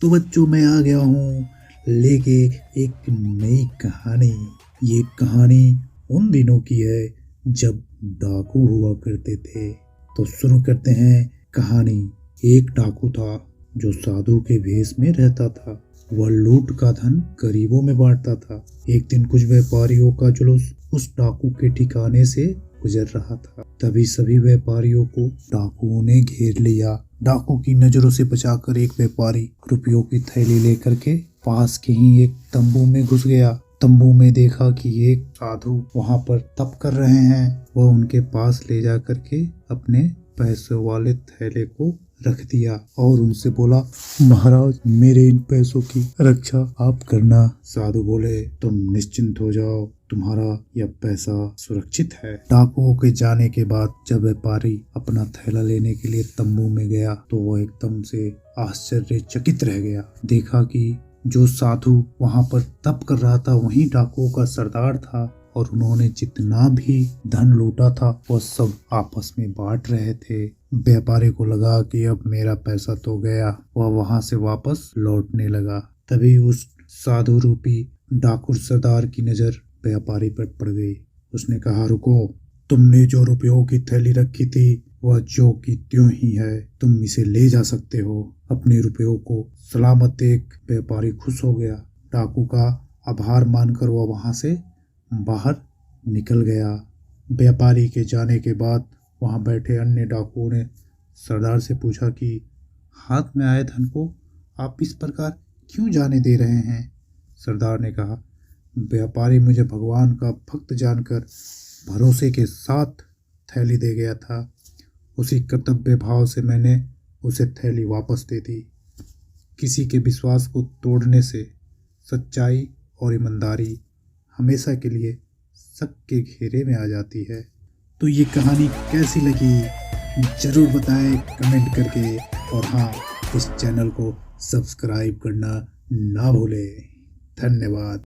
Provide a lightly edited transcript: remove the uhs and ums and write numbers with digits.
तो बच्चों मैं आ गया हूँ लेके एक नई कहानी। ये कहानी उन दिनों की है जब डाकू हुआ करते थे। तो शुरू करते हैं कहानी। एक डाकू था जो साधु के भेष में रहता था। वह लूट का धन गरीबों में बांटता था। एक दिन कुछ व्यापारियों का जुलूस उस डाकू के ठिकाने से गुजर रहा था। तभी सभी व्यापारियों को डाकुओं ने घेर लिया। डाकू की नजरों से बचाकर एक व्यापारी रुपयों की थैली लेकर के पास के ही एक तंबू में घुस गया। तंबू में देखा कि एक साधु वहां पर तप कर रहे हैं। वह उनके पास ले जा करके अपने पैसों वाले थैले को रख दिया और उनसे बोला, महाराज मेरे इन पैसों की रक्षा आप करना। साधु बोले, तुम निश्चिंत हो जाओ, तुम्हारा यह पैसा सुरक्षित है। डाकुओं के जाने के बाद जब व्यापारी अपना थैला लेने के लिए तंबू में गया तो वह एकदम से आश्चर्यचकित रह गया। देखा कि जो साधु वहां पर तप कर रहा था वही डाकुओं का सरदार था और उन्होंने जितना भी धन लूटा था वह सब आपस में बांट रहे थे। व्यापारी को लगा कि अब मेरा पैसा तो गया। वह वहां से वापस लौटने लगा। तभी उस साधु रूपी डाकू सरदार की नजर व्यापारी पर पड़ गई। उसने कहा, रुको, तुमने जो रुपयों की थैली रखी थी वह जो की त्यों ही है, तुम इसे ले जा सकते हो। अपने रुपयों को सलामत देख व्यापारी खुश हो गया। डाकू का आभार मानकर वह वहां से बाहर निकल गया। व्यापारी के जाने के बाद वहां बैठे अन्य डाकुओं ने सरदार से पूछा कि हाथ में आए धन को आप इस प्रकार क्यों जाने दे रहे हैं। सरदार ने कहा, व्यापारी मुझे भगवान का भक्त जानकर भरोसे के साथ थैली दे गया था। उसी कर्तव्य भाव से मैंने उसे थैली वापस दे दी। किसी के विश्वास को तोड़ने से सच्चाई और ईमानदारी हमेशा के लिए शक के घेरे में आ जाती है। तो ये कहानी कैसी लगी जरूर बताएं कमेंट करके, और हाँ, इस चैनल को सब्सक्राइब करना ना भूलें। धन्यवाद।